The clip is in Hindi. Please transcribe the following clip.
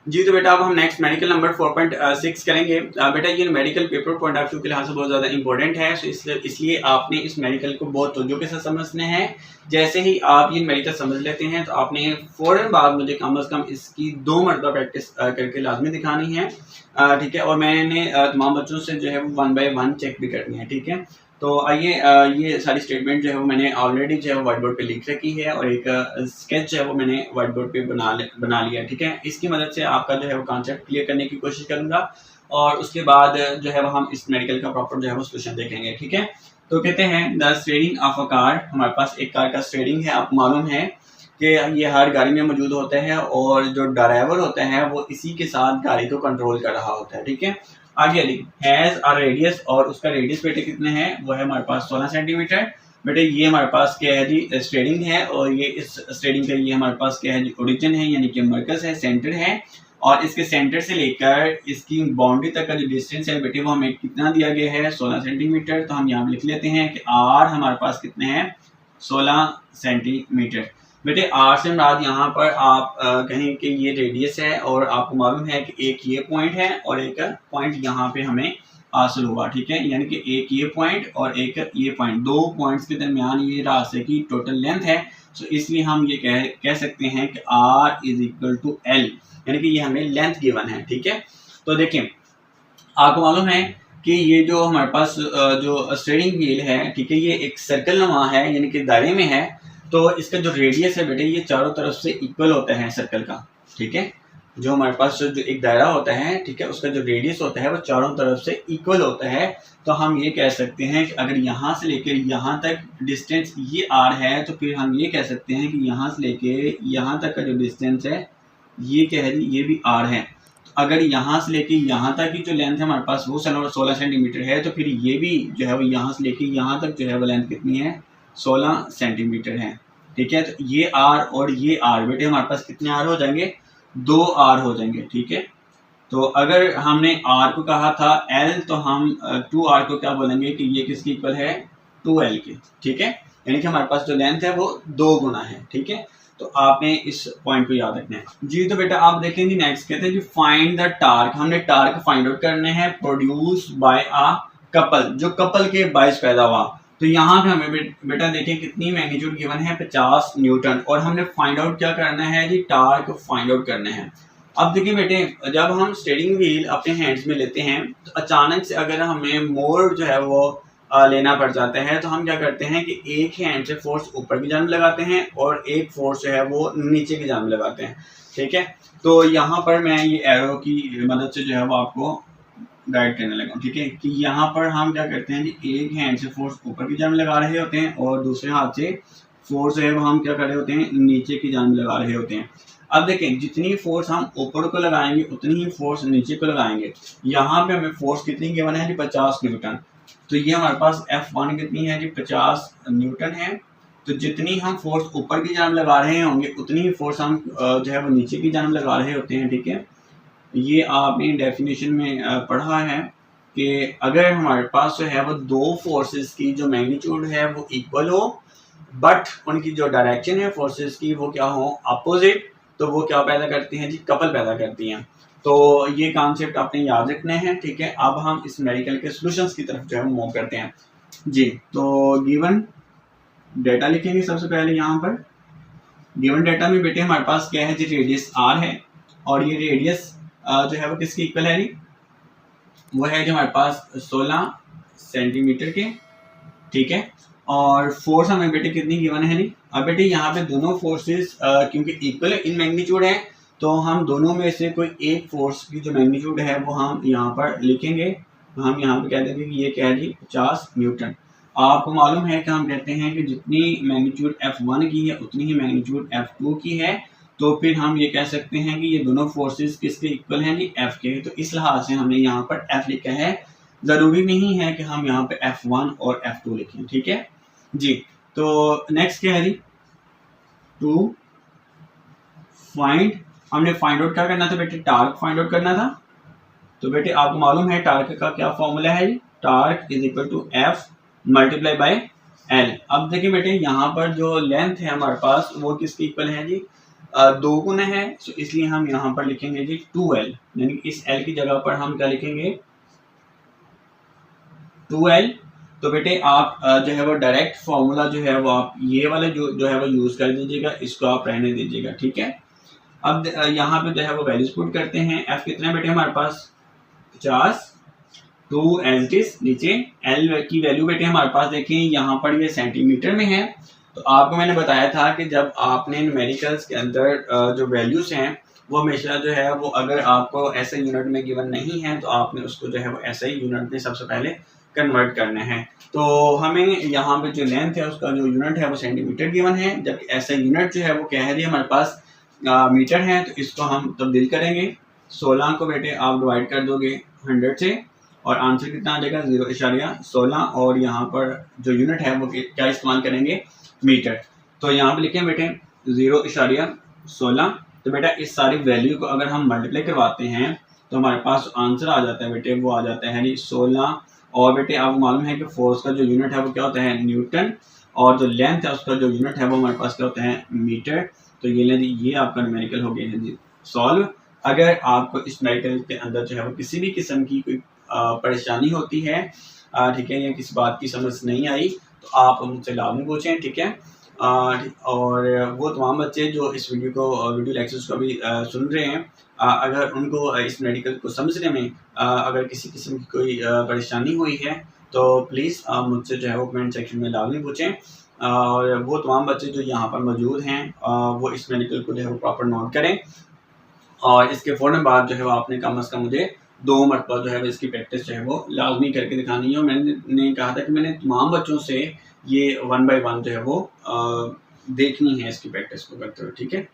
जी तो बेटा अब हम नेक्स्ट मेडिकल नंबर 4.6 करेंगे। बेटा ये medical paper point of view के लिहाज से बहुत ज़्यादा इंपॉर्टेंट है, तो इसलिए आपने इस मेडिकल को बहुत तवज्जो के साथ समझने हैं। जैसे ही आप ये मेडिकल समझ लेते हैं तो आपने फ़ौरन बाद मुझे कम अज़ कम इसकी 2 मरतबा प्रैक्टिस करके लाजमी दिखानी है, ठीक है। और मैंने तमाम बच्चों से जो है वो 1 बाय 1 चेक भी करनी है, ठीक है। तो आइए, ये सारी स्टेटमेंट जो है वो मैंने ऑलरेडी जो है वो व्हाइट बोर्ड पे लिख रखी है और एक स्केच जो है वो मैंने व्हाइट बोर्ड पे बना लिया, ठीक है। इसकी मदद से आपका जो है वो कॉन्सेप्ट क्लियर करने की कोशिश करूंगा और उसके बाद जो है वो हम इस मेडिकल का प्रॉपर जो है वो सोल्यूशन देखेंगे, ठीक है। तो कहते हैं the steering of a car, हमारे पास एक कार का स्टीयरिंग है। आपको मालूम है कि ये हर गाड़ी में मौजूद होता है और जो ड्राइवर होता है वो इसी के साथ गाड़ी को कंट्रोल कर रहा होता है, ठीक है। आगे हैज अ रेडियस, और उसका रेडियस बेटे कितने हैं, वो है हमारे पास 16 सेंटीमीटर। बेटे ये हमारे पास क्या है जी, स्टेयरिंग है, और ये इस स्टेयरिंग का ये हमारे पास क्या है जी, ओरिजिन है, यानी कि मरकज है, सेंटर है। और इसके सेंटर से लेकर इसकी बाउंड्री तक का जो डिस्टेंस है बेटे वो हमें कितना दिया गया है, 16 सेंटीमीटर। तो हम यहाँ लिख लेते हैं कि आर हमारे पास कितने हैं, 16 सेंटीमीटर। बेटे आर से मुराद यहाँ पर आप कहें कि ये रेडियस है, और आपको मालूम है कि एक ये पॉइंट है और एक पॉइंट यहाँ पे हमें हासिल हुआ, ठीक है। यानी कि एक ये पॉइंट और एक ये पॉइंट, 2 पॉइंट्स के दरमियान ये रास्ते की टोटल लेंथ है। तो इसलिए हम ये कह सकते हैं कि R is equal to L, यानी कि ये हमें लेंथ गिवन है, ठीक है। तो देखें, आपको मालूम है कि ये जो हमारे पास जो स्टीयरिंग व्हील है, ठीक है, ये एक सर्कल नुमा है, यानी कि दायरे में है। तो इसका जो रेडियस है बेटे ये चारों तरफ से इक्वल होता है सर्कल का, ठीक है। जो हमारे पास जो एक दायरा होता है, ठीक है, उसका जो रेडियस होता है वो चारों तरफ से इक्वल होता है। तो हम ये कह सकते हैं कि अगर यहाँ से लेकर यहाँ तक डिस्टेंस ये आर है, तो फिर हम ये कह सकते हैं कि यहाँ से लेके यहाँ तक का जो डिस्टेंस है ये क्या है, ये भी आर है। तो अगर यहाँ से लेके यहाँ तक की जो लेंथ है हमारे पास वो 16 सेंटीमीटर है, तो फिर ये भी जो है वो यहाँ से लेके यहाँ तक जो है वो लेंथ कितनी है, 16 सेंटीमीटर है, ठीक है। तो ये आर और ये आर बेटे हमारे पास कितने आर हो जाएंगे, 2 आर हो जाएंगे, ठीक है। तो अगर हमने आर को कहा था एल, तो हम 2 आर को क्या बोलेंगे कि ये किसके इक्वल है, 2 एल के, ठीक है। यानी कि हमारे पास जो लेंथ है वो 2 गुना है, ठीक है। तो आपने इस पॉइंट को याद रखना है जी। तो बेटा आप देखेंगे नेक्स्ट कहते हैं कि फाइंड द टार्क, हमने टार्क फाइंड आउट करने हैं प्रोड्यूस बाय अ कपल, जो कपल के बायस पैदा हुआ। तो यहाँ पे हमें बेटा देखें कितनी मैग्नीट्यूड गिवन है, 50 न्यूटन, और हमने फाइंड आउट क्या करना है जी, टार्क फाइंड आउट करना है। अब देखिए बेटे, जब हम स्टीयरिंग व्हील अपने हैंड्स में लेते हैं तो अचानक से अगर हमें मोड़ जो है वो लेना पड़ जाता है, तो हम क्या करते हैं कि एक हैंड से फोर्स ऊपर की जानब लगाते हैं और एक फोर्स जो है वो नीचे की जानब लगाते हैं, ठीक है। तो यहाँ पर मैं ये एरो की मदद से जो है वो आपको गाइड करने लगा, ठीक है, कि यहाँ पर हम क्या करते हैं जी, एक हैंड से फोर्स ऊपर की जानब लगा रहे होते हैं और दूसरे हाथ से फोर्स जो है वो हम क्या कर रहे होते हैं, नीचे की जानब लगा रहे होते हैं। अब देखें, जितनी फोर्स हम ऊपर को लगाएंगे उतनी ही फोर्स नीचे को लगाएंगे। यहाँ पे हमें फोर्स कितनी गिवन है जी, 50 न्यूटन। तो ये हमारे पास F1 कितनी है जी, 50 न्यूटन है। तो जितनी हम फोर्स ऊपर की जानब लगा रहे होंगे उतनी ही फोर्स हम जो है वो नीचे की जानब लगा रहे होते हैं, ठीक है। ये आपने डेफिनेशन में पढ़ा है कि अगर हमारे पास जो है वो 2 फोर्सेस की जो मैग्नीट्यूड है वो इक्वल हो, बट उनकी जो डायरेक्शन है फोर्सेस की वो क्या हो, अपोजिट, तो वो क्या पैदा करती हैं जी, कपल पैदा करती हैं। तो ये कॉन्सेप्ट आपने याद रखने हैं, ठीक है। अब हम इस मेडिकल के सॉल्यूशंस की तरफ जो है मूव करते हैं जी। तो गिवन डेटा लिखेंगे सबसे पहले। यहाँ पर गिवन डेटा में बेटे हमारे पास क्या है जी, रेडियस आर है, और ये रेडियस जो है वो किसकी इक्वल है जी, वो है जो हमारे पास 16 सेंटीमीटर के, ठीक है। और फोर्स हमें बेटे कितनी गिवन है जी, अब बेटे यहाँ पे दोनों फोर्सेस क्योंकि इक्वल इन मैग्नीट्यूड है, तो हम दोनों में से कोई एक फोर्स की जो मैग्नीट्यूड है वो हम यहाँ पर लिखेंगे। तो हम यहाँ पे कह देंगे कि ये क्या है जी, 50 न्यूटन। आपको मालूम है कि हम कहते हैं कि जितनी मैग्नीट्यूड F1 की है उतनी ही मैग्नीट्यूड F2 की है। तो फिर हम ये कह सकते हैं कि ये दोनों फोर्सेस किसके इक्वल हैं जी, F के। तो इस लिहाज से हमने यहाँ पर F लिखा है। ज़रूरी नहीं है कि हम यहाँ पे F1 और F2 लिखें, ठीक है जी। तो नेक्स्ट क्या है जी, टू फाइंड, हमने फाइंड आउट क्या करना था बेटे, टार्क फाइंड आउट करना था। तो बेटे आपको मालूम है टार्क का क्या फॉर्मूला है जी, torque is equal to F multiply by L। अब देखिए बेटे यहाँ पर जो लेंथ है हमारे पास वो किसकी इक्वल है जी, दो गुना है, तो इसलिए हम यहाँ पर लिखेंगे जी 2l, यानी इस l की जगह पर हम क्या लिखेंगे 2l। तो बेटे आप जो है वो डायरेक्ट फॉर्मूला जो है वो आप ये वाला जो है वो यूज कर दीजिएगा, इसको आप रहने दीजिएगा, ठीक है। अब यहाँ पे जो है वो वैल्यूज पुट करते हैं। f कितना है बेटे हमारे पास 50, तो एज इट इज नीचे l की वैल्यू बेटे हमारे पास देखें यहाँ पर ये सेंटीमीटर में है। तो आपको मैंने बताया था कि जब आपने न्यूमेरिकल्स के अंदर जो वैल्यूज हैं वो हमेशा जो है वो अगर आपको ऐसे यूनिट में गिवन नहीं है तो आपने उसको जो है वो ऐसे ही यूनिट में सबसे पहले कन्वर्ट करना है। तो हमें यहाँ पे जो लेंथ है उसका जो यूनिट है वो सेंटीमीटर गिवन है, जबकि ऐसा यूनिट जो है वो क्या है हमारे पास मीटर है। तो इसको हम तब्दील करेंगे, 16 को बेटे आप डिवाइड कर दोगे 100 से और आंसर कितना आ जाएगा 0.16, और यहाँ पर जो यूनिट है वो क्या इस्तेमाल करेंगे मीटर। तो यहाँ पे लिखें बेटे 0.16। तो बेटा इस सारी वैल्यू को अगर हम मल्टीप्लाई करवाते हैं तो हमारे पास आंसर आ जाता है बेटे, वो आ जाता है 16। और बेटे आपको मालूम है कि फोर्स का जो यूनिट है वो क्या होता है न्यूटन, और जो लेंथ है उसका जो यूनिट है वो हमारे पास क्या होता है मीटर। तो ये लें जी, ये आपका न्यूमेरिकल हो गया है जी सॉल्व। अगर आपको इस न्यूमेरिकल के अंदर जो है वो किसी भी किस्म की कोई परेशानी होती है, ठीक है, या किसी बात की समझ नहीं आई तो आप मुझसे लाजमी पूछें, ठीक है। और वो तमाम बच्चे जो इस वीडियो लेक्चर्स को अभी सुन रहे हैं, अगर उनको इस मेडिकल को समझने में अगर किसी किस्म की कोई परेशानी हुई है तो प्लीज़ मुझसे जो है वो कमेंट सेक्शन में लाजमी पूछें। और वो तमाम बच्चे जो यहाँ पर मौजूद हैं वो इस मेडिकल को जो है वो प्रॉपर नोट करें, और इसके फ़ौरन बाद जो है वो आपने कम अज़ कम मुझे 2 मरतबा जो है वो इसकी प्रैक्टिस जो है वो लाजमी करके दिखानी है। और मैंने कहा था कि मैंने तमाम बच्चों से ये 1 बाय 1 जो है वो देखनी है इसकी प्रैक्टिस को करते हुए, ठीक है।